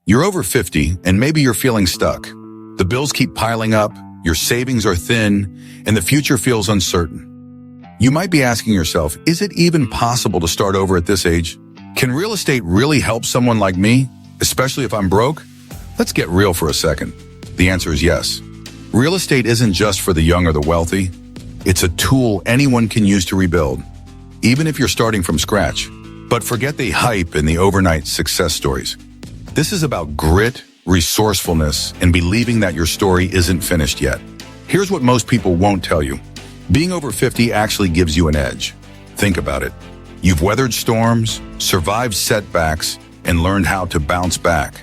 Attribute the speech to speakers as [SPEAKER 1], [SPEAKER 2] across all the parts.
[SPEAKER 1] You're over 50 and maybe you're feeling stuck. The bills keep piling up, your savings are thin, and the future feels uncertain. You might be asking yourself, is it even possible to start over at this age? Can real estate really help someone like me, especially if I'm broke? Let's get real for a second. The answer is yes. Real estate isn't just for the young or the wealthy. It's a tool anyone can use to rebuild, even if you're starting from scratch. But forget the hype and the overnight success stories. This is about grit, resourcefulness, and believing that your story isn't finished yet. Here's what most people won't tell you. Being over 50 actually gives you an edge. Think about it. You've weathered storms, survived setbacks, and learned how to bounce back.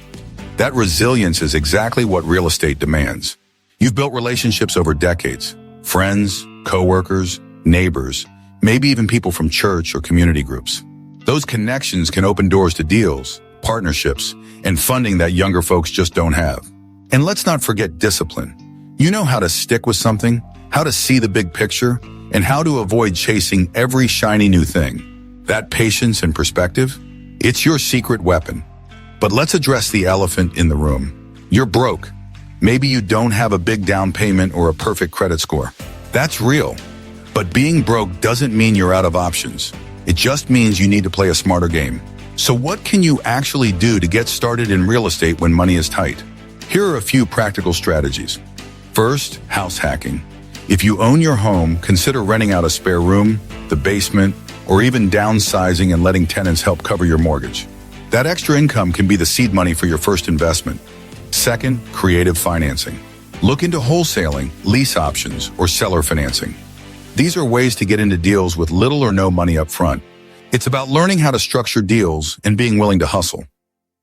[SPEAKER 1] That resilience is exactly what real estate demands. You've built relationships over decades. Friends, coworkers, neighbors, maybe even people from church or community groups. Those connections can open doors to deals, partnerships, and funding that younger folks just don't have. And let's not forget discipline. You know how to stick with something, how to see the big picture, and how to avoid chasing every shiny new thing. That patience and perspective, it's your secret weapon. But let's address the elephant in the room. You're broke. Maybe you don't have a big down payment or a perfect credit score. That's real. But being broke doesn't mean you're out of options. It just means you need to play a smarter game. So what can you actually do to get started in real estate when money is tight? Here are a few practical strategies. First, house hacking. If you own your home, consider renting out a spare room, the basement, or even downsizing and letting tenants help cover your mortgage. That extra income can be the seed money for your first investment. Second, creative financing. Look into wholesaling, lease options, or seller financing. These are ways to get into deals with little or no money up front. It's about learning how to structure deals and being willing to hustle.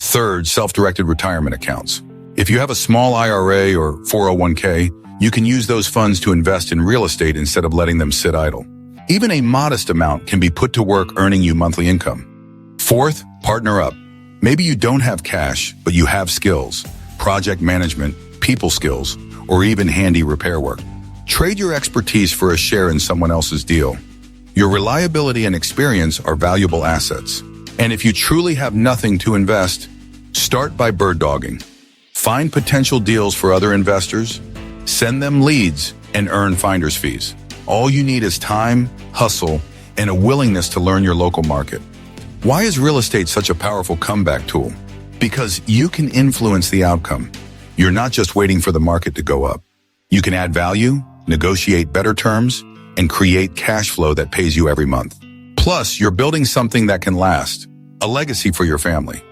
[SPEAKER 1] Third, self-directed retirement accounts. If you have a small IRA or 401k, you can use those funds to invest in real estate instead of letting them sit idle. Even a modest amount can be put to work earning you monthly income. Fourth, partner up. Maybe you don't have cash, but you have skills, project management, people skills, or even handy repair work. Trade your expertise for a share in someone else's deal. Your reliability and experience are valuable assets. And if you truly have nothing to invest, start by bird dogging. Find potential deals for other investors, send them leads, and earn finder's fees. All you need is time, hustle, and a willingness to learn your local market. Why is real estate such a powerful comeback tool? Because you can influence the outcome. You're not just waiting for the market to go up. You can add value, negotiate better terms, and create cash flow that pays you every month. Plus, you're building something that can last, a legacy for your family.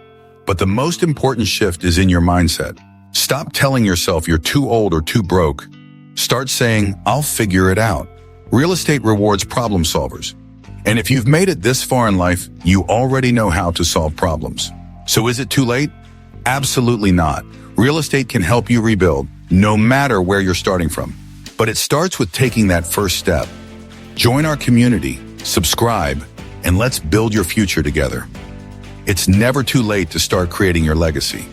[SPEAKER 1] But the most important shift is in your mindset. Stop telling yourself you're too old or too broke. Start saying, I'll figure it out. Real estate rewards problem solvers. And if you've made it this far in life, you already know how to solve problems. So is it too late? Absolutely not. Real estate can help you rebuild, no matter where you're starting from. But it starts with taking that first step. Join our community, subscribe, and let's build your future together. It's never too late to start creating your legacy.